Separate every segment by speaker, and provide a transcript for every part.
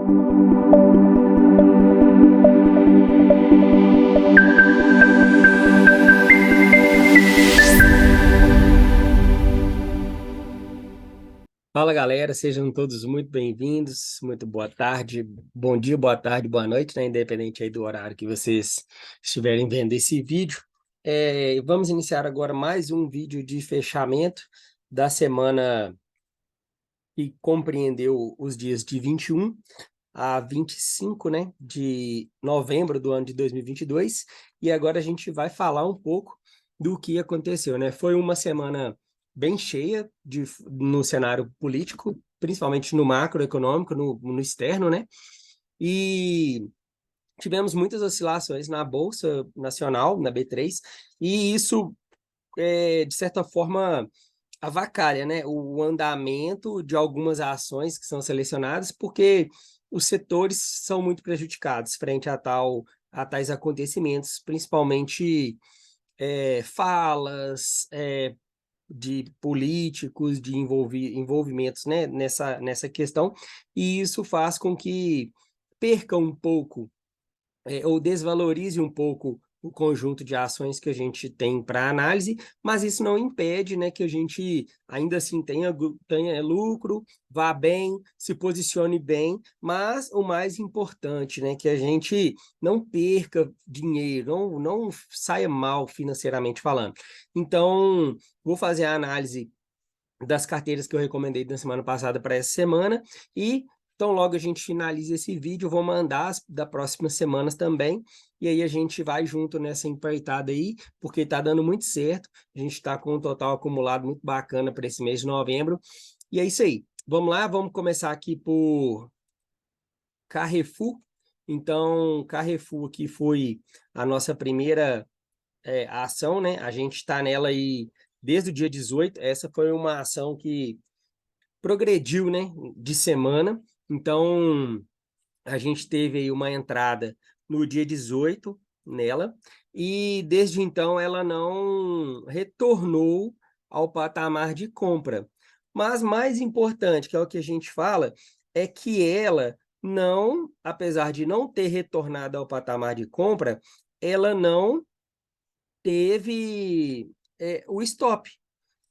Speaker 1: Fala galera, sejam todos muito bem-vindos, muito boa tarde, bom dia, boa tarde, boa noite, né? Independente aí do horário que vocês estiverem vendo esse vídeo. Vamos iniciar agora mais um vídeo de fechamento da semana que compreendeu os dias de 21 a 25, né, de novembro do ano de 2022, e agora a gente vai falar um pouco do que aconteceu, né? Foi uma semana bem cheia no cenário político, principalmente no macroeconômico, no externo, né? E tivemos muitas oscilações na Bolsa Nacional, na B3, e isso, de certa forma, avacalha, né, o andamento de algumas ações que são selecionadas, porque os setores são muito prejudicados frente a tais acontecimentos, principalmente falas de políticos, de envolvimentos, né, nessa questão, e isso faz com que perca um pouco ou desvalorize um pouco o conjunto de ações que a gente tem para análise, mas isso não impede, né, que a gente ainda assim tenha lucro, vá bem, se posicione bem, mas o mais importante, né, que a gente não perca dinheiro, não saia mal financeiramente falando. Então, vou fazer a análise das carteiras que eu recomendei na semana passada para essa semana, e então logo a gente finaliza esse vídeo, eu vou mandar as da próximas semanas também, e aí a gente vai junto nessa empreitada aí, porque está dando muito certo, a gente está com um total acumulado muito bacana para esse mês de novembro, e é isso aí. Vamos lá, vamos começar aqui por Carrefour. Então, Carrefour aqui foi a nossa primeira ação, né? A gente está nela aí desde o dia 18. Essa foi uma ação que progrediu, né, de semana. Então, a gente teve aí uma entrada no dia 18 nela, e desde então ela não retornou ao patamar de compra. Mas mais importante, que é o que a gente fala, é que ela não, apesar de não ter retornado ao patamar de compra, ela não teve o stop.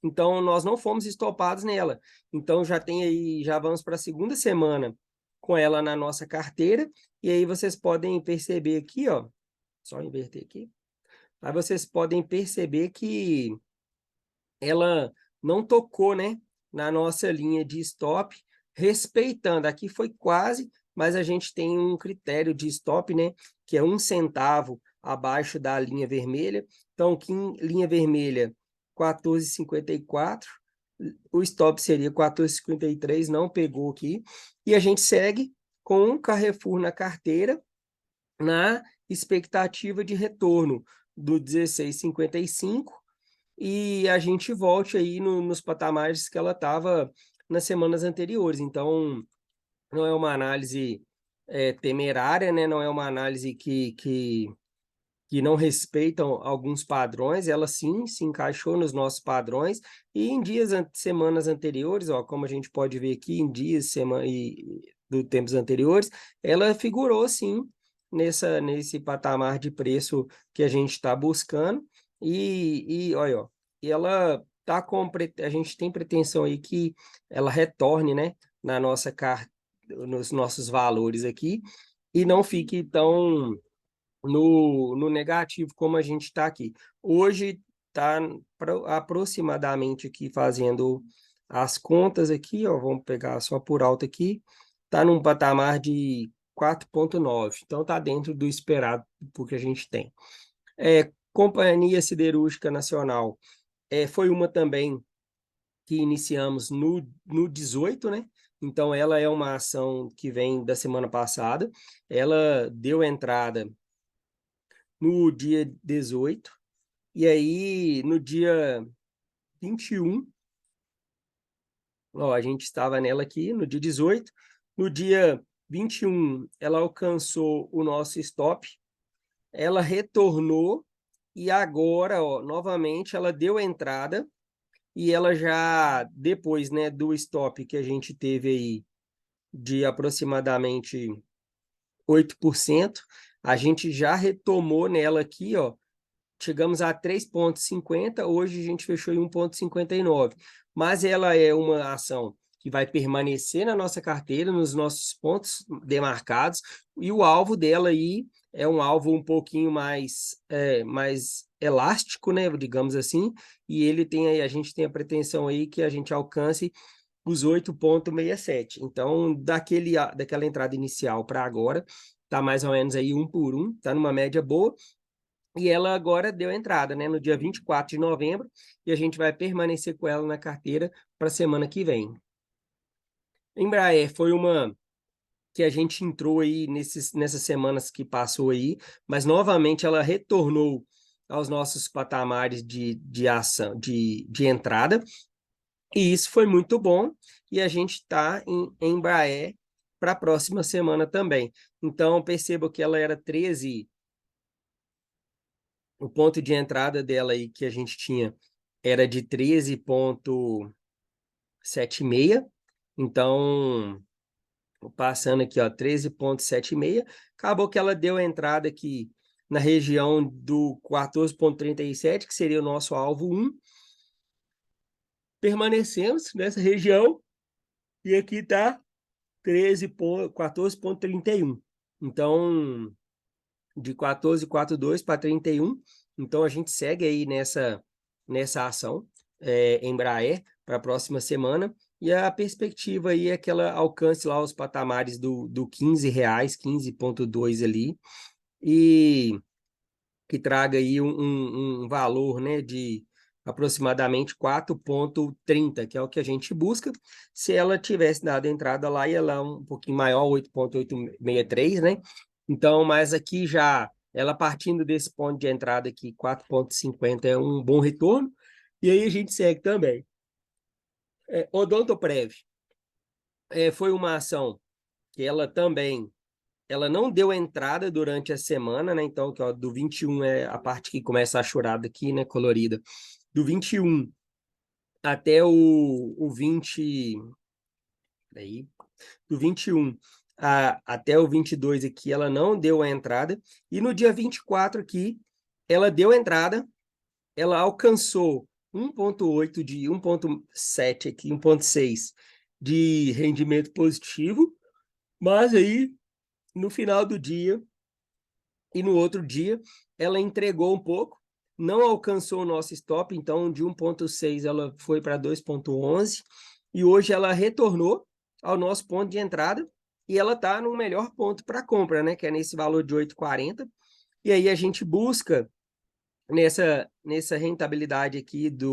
Speaker 1: Então, nós não fomos estopados nela. Então, já tem aí, já vamos para a segunda semana com ela na nossa carteira. E aí vocês podem perceber aqui, ó, só inverter aqui. Aí vocês podem perceber que ela não tocou, né, na nossa linha de stop, respeitando. Aqui foi quase, mas a gente tem um critério de stop, né, que é 1 centavo abaixo da linha vermelha. Então, aqui em linha vermelha, 14,54. O stop seria 14,53, não pegou aqui. E a gente segue com um Carrefour na carteira, na expectativa de retorno do 16,55, e a gente volte aí nos patamares que ela estava nas semanas anteriores. Então, não é uma análise temerária, né? Não é uma análise que não respeitam alguns padrões, ela sim se encaixou nos nossos padrões, e em semanas anteriores, ó, como a gente pode ver aqui, em dias do tempos anteriores, ela figurou sim nesse patamar de preço que a gente está buscando, e olha, ó, e ela tá a gente tem pretensão aí que ela retorne, né, na nossa nos nossos valores aqui, e não fique tão no negativo como a gente está aqui. Hoje está aproximadamente aqui fazendo as contas aqui, ó, vamos pegar só por alto aqui, está num patamar de 4,9, então está dentro do esperado porque a gente tem. Companhia Siderúrgica Nacional foi uma também que iniciamos no 18, né? Então, ela é uma ação que vem da semana passada, ela deu entrada no dia 18, e aí no dia 21, ó, a gente estava nela aqui no dia 18, no dia 21 ela alcançou o nosso stop, ela retornou, e agora, ó, novamente ela deu entrada, e ela já, depois, né, do stop que a gente teve aí de aproximadamente 8%. A gente já retomou nela aqui, ó, chegamos a 3,50, hoje a gente fechou em 1,59. Mas ela é uma ação que vai permanecer na nossa carteira, nos nossos pontos demarcados, e o alvo dela aí é um alvo um pouquinho mais elástico, né, digamos assim, e ele tem aí, a gente tem a pretensão aí que a gente alcance os 8,67. Então, daquela entrada inicial para agora, tá mais ou menos aí 1 por 1, tá numa média boa, e ela agora deu entrada, né, no dia 24 de novembro, e a gente vai permanecer com ela na carteira para a semana que vem. Embraer foi uma que a gente entrou aí nessas semanas que passou aí, mas novamente ela retornou aos nossos patamares de ação, de entrada, e isso foi muito bom, e a gente está em Embraer para a próxima semana também. Então, perceba que ela era 13, o ponto de entrada dela aí que a gente tinha era de 13,76. Então, passando aqui, ó, 13,76. Acabou que ela deu entrada aqui na região do 14,37, que seria o nosso alvo 1. Permanecemos nessa região e aqui está 14,31. Então, de 14,42 para 31. Então, a gente segue aí nessa ação, Embraer, para a próxima semana. E a perspectiva aí é que ela alcance lá os patamares do R$ 15, 15,2 ali, e que traga aí um valor, né, de aproximadamente 4,30, que é o que a gente busca. Se ela tivesse dado entrada lá, ia lá um pouquinho maior, 8,863, né? Então, mas aqui já, ela partindo desse ponto de entrada aqui, 4,50 é um bom retorno, e aí a gente segue também. Odontoprev foi uma ação que ela também, ela não deu entrada durante a semana, né? Então, que, ó, do 21 é a parte que começa a churada aqui, né, colorida. Do 21 até o 20, aí, do 21 até o 22 aqui, ela não deu a entrada. E no dia 24 aqui, ela deu entrada, ela alcançou 1,8 de 1,7 aqui, 1,6 de rendimento positivo, mas aí, no final do dia, e no outro dia, ela entregou um pouco, não alcançou o nosso stop, então de 1,6 ela foi para 2,11, e hoje ela retornou ao nosso ponto de entrada, e ela está no melhor ponto para compra, né, que é nesse valor de 8,40, e aí a gente busca nessa rentabilidade aqui de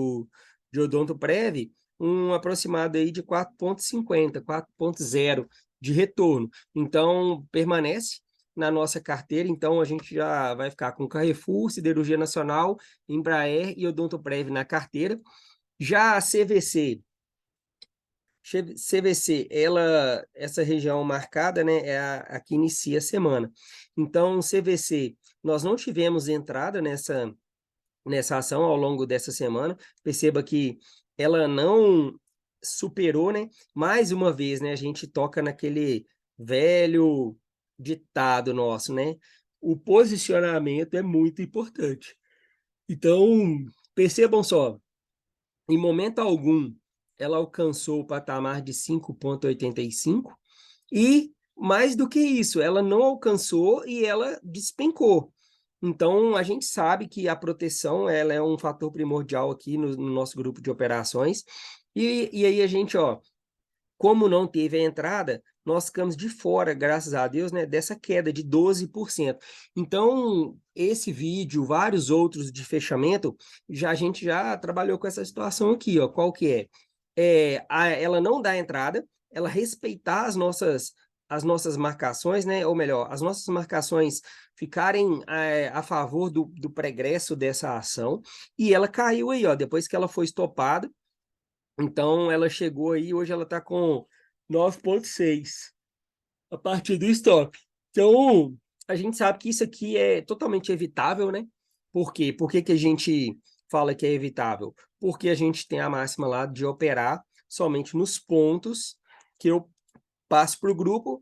Speaker 1: Odontoprev, um aproximado aí de 4,50, 4,0 de retorno. Então, permanece na nossa carteira, então a gente já vai ficar com Carrefour, Siderurgia Nacional, Embraer e Odontoprev na carteira. Já a CVC, essa região marcada, né, é a que inicia a semana. Então, CVC, nós não tivemos entrada nessa ação ao longo dessa semana. Perceba que ela não superou, né? Mais uma vez, né? A gente toca naquele velho ditado nosso, né? O posicionamento é muito importante. Então, percebam só, em momento algum, ela alcançou o patamar de 5,85 e, mais do que isso, ela não alcançou e ela despencou. Então, a gente sabe que a proteção ela é um fator primordial aqui no nosso grupo de operações. E aí a gente, ó, como não teve a entrada, nós ficamos de fora, graças a Deus, né, dessa queda de 12%. Então, esse vídeo, vários outros de fechamento, a gente já trabalhou com essa situação aqui, ó. Qual que é? Ela não dá entrada, ela respeitar as nossas marcações, né? Ou melhor, as nossas marcações ficarem a favor do pregresso dessa ação, e ela caiu aí, ó, depois que ela foi estopada. Então, ela chegou aí, hoje ela está com 9,6 a partir do stop. Então, a gente sabe que isso aqui é totalmente evitável, né? Por quê? Por que que a gente fala que é evitável? Porque a gente tem a máxima lá de operar somente nos pontos que eu passe para o grupo,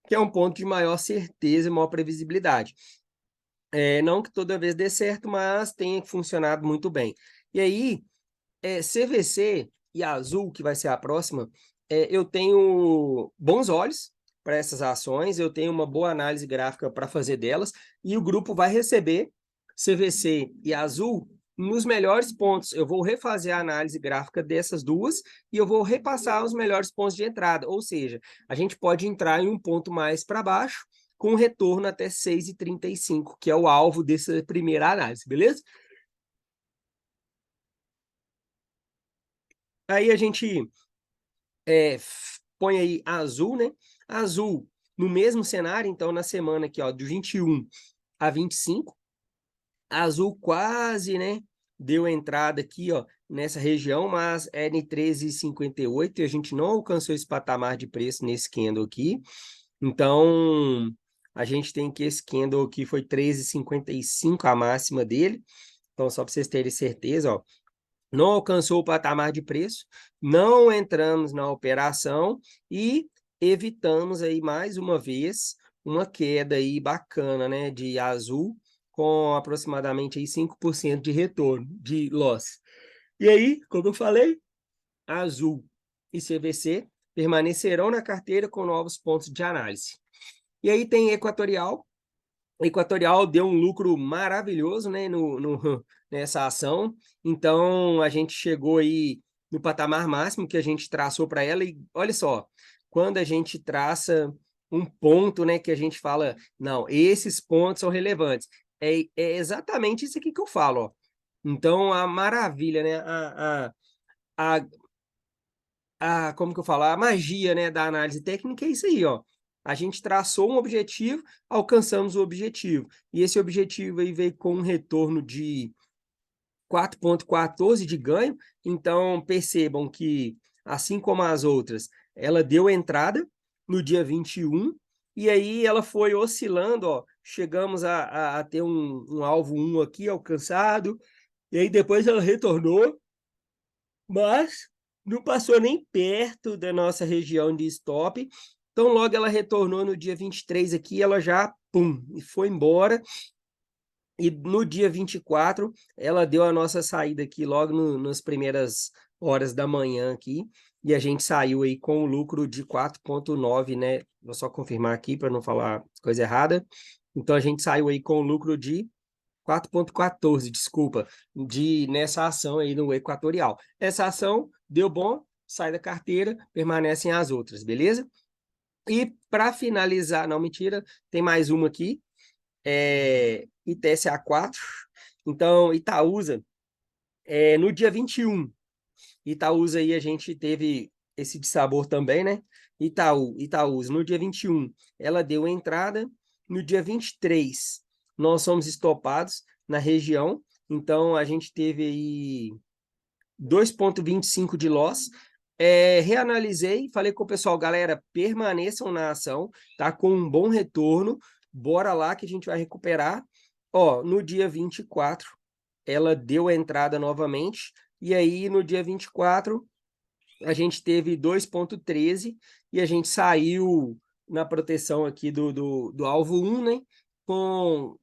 Speaker 1: que é um ponto de maior certeza e maior previsibilidade. Não que toda vez dê certo, mas tem funcionado muito bem. E aí, CVC e Azul, que vai ser a próxima, eu tenho bons olhos para essas ações, eu tenho uma boa análise gráfica para fazer delas, e o grupo vai receber CVC e Azul nos melhores pontos. Eu vou refazer a análise gráfica dessas duas e eu vou repassar os melhores pontos de entrada, ou seja, a gente pode entrar em um ponto mais para baixo, com retorno até 6,35, que é o alvo dessa primeira análise, beleza? Aí a gente põe aí Azul, né? Azul no mesmo cenário, então na semana aqui, ó, do 21 a 25, Azul quase, né, deu entrada aqui, ó, nessa região, mas é em 13,58 e a gente não alcançou esse patamar de preço nesse candle aqui. Então, a gente tem que esse candle aqui foi 13,55 a máxima dele. Então, só para vocês terem certeza, ó, não alcançou o patamar de preço, não entramos na operação e evitamos aí mais uma vez uma queda aí bacana, né, de Azul, com aproximadamente aí 5% de retorno, de loss. E aí, como eu falei, Azul e CVC permanecerão na carteira com novos pontos de análise. E aí tem Equatorial. Equatorial deu um lucro maravilhoso, né, nessa ação. Então, a gente chegou aí no patamar máximo que a gente traçou para ela. E olha só, quando a gente traça um ponto, né, que a gente fala, não, esses pontos são relevantes. É exatamente isso aqui que eu falo, ó. Então, a maravilha, né, a, como que eu falo, a magia, né, da análise técnica é isso aí, ó. A gente traçou um objetivo, alcançamos o objetivo. E esse objetivo aí veio com um retorno de 4,14 de ganho. Então, percebam que, assim como as outras, ela deu entrada no dia 21, e aí ela foi oscilando, ó. Chegamos a ter um alvo 1 aqui alcançado, e aí depois ela retornou, mas não passou nem perto da nossa região de stop. Então, logo ela retornou no dia 23 aqui, ela já, pum, e foi embora. E no dia 24, ela deu a nossa saída aqui, logo nas primeiras horas da manhã aqui, e a gente saiu aí com o lucro de 4,9, né? Vou só confirmar aqui para não falar coisa errada. Então, a gente saiu aí com o lucro de 4,14, desculpa, nessa ação aí no Equatorial. Essa ação deu bom, sai da carteira, permanecem as outras, beleza? E para finalizar, não, mentira, tem mais uma aqui, ITSA4. Então, Itaúsa, no dia 21, Itaúsa aí a gente teve esse dissabor também, né? Itaúsa, no dia 21, ela deu entrada. No dia 23, nós somos estopados na região. Então, a gente teve aí 2,25 de loss. Reanalisei, falei com o pessoal, galera, permaneçam na ação, tá com um bom retorno, bora lá que a gente vai recuperar. Ó, no dia 24, ela deu entrada novamente, e aí no dia 24, a gente teve 2,13 e a gente saiu na proteção aqui do alvo 1, né? Com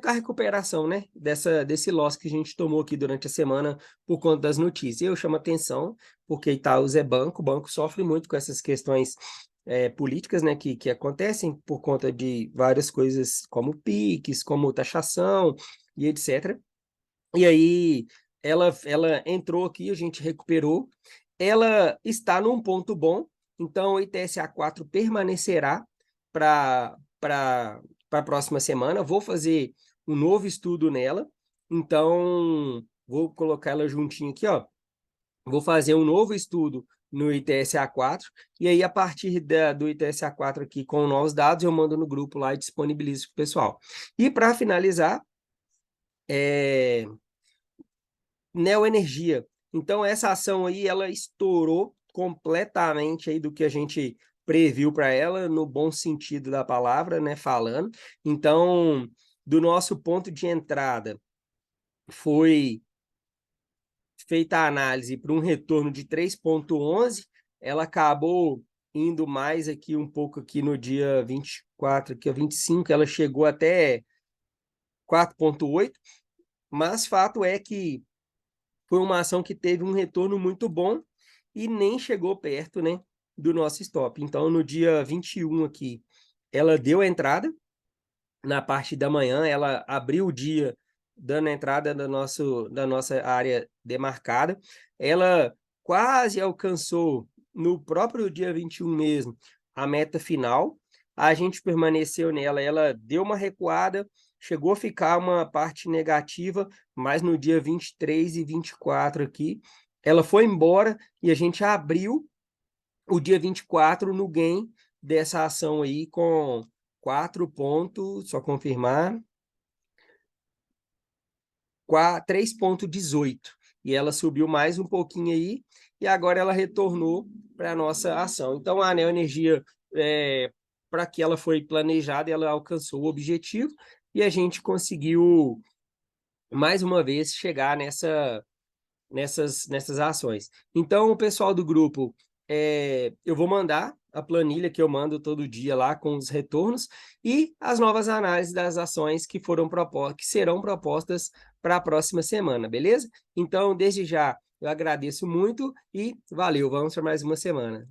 Speaker 1: a recuperação, né? Desse loss que a gente tomou aqui durante a semana por conta das notícias. Eu chamo atenção, porque Itaús é banco, o banco sofre muito com essas questões políticas, né? Que acontecem por conta de várias coisas, como PIX, como taxação e etc. E aí ela entrou aqui, a gente recuperou. Ela está num ponto bom, então o ITSA4 permanecerá para a próxima semana. Vou fazer um novo estudo nela, então vou colocar ela juntinho aqui, ó. Vou fazer um novo estudo no ITSA4, e aí a partir do ITSA4 aqui com novos dados, eu mando no grupo lá e disponibilizo para o pessoal. E para finalizar, Neoenergia. Então, essa ação aí, ela estourou completamente aí do que a gente previu para ela, no bom sentido da palavra, né, falando. Então, do nosso ponto de entrada, foi feita a análise para um retorno de 3,11, ela acabou indo mais aqui um pouco aqui no dia 24, aqui, ó, 25, ela chegou até 4,8, mas fato é que foi uma ação que teve um retorno muito bom e nem chegou perto, né, do nosso stop. Então, no dia 21 aqui, ela deu a entrada, na parte da manhã, ela abriu o dia dando a entrada da nossa área demarcada. Ela quase alcançou, no próprio dia 21 mesmo, a meta final. A gente permaneceu nela, ela deu uma recuada, chegou a ficar uma parte negativa, mas no dia 23 e 24 aqui, ela foi embora e a gente abriu o dia 24 no gain dessa ação aí com 4 pontos, só confirmar, 3,18. E ela subiu mais um pouquinho aí, e agora ela retornou para a nossa ação. Então, a Neo Energia, para que ela foi planejada, ela alcançou o objetivo, e a gente conseguiu, mais uma vez, chegar nessas ações. Então, o pessoal do grupo, eu vou mandar a planilha que eu mando todo dia lá com os retornos e as novas análises das ações que serão propostas para a próxima semana, beleza? Então, desde já, eu agradeço muito e valeu, vamos para mais uma semana.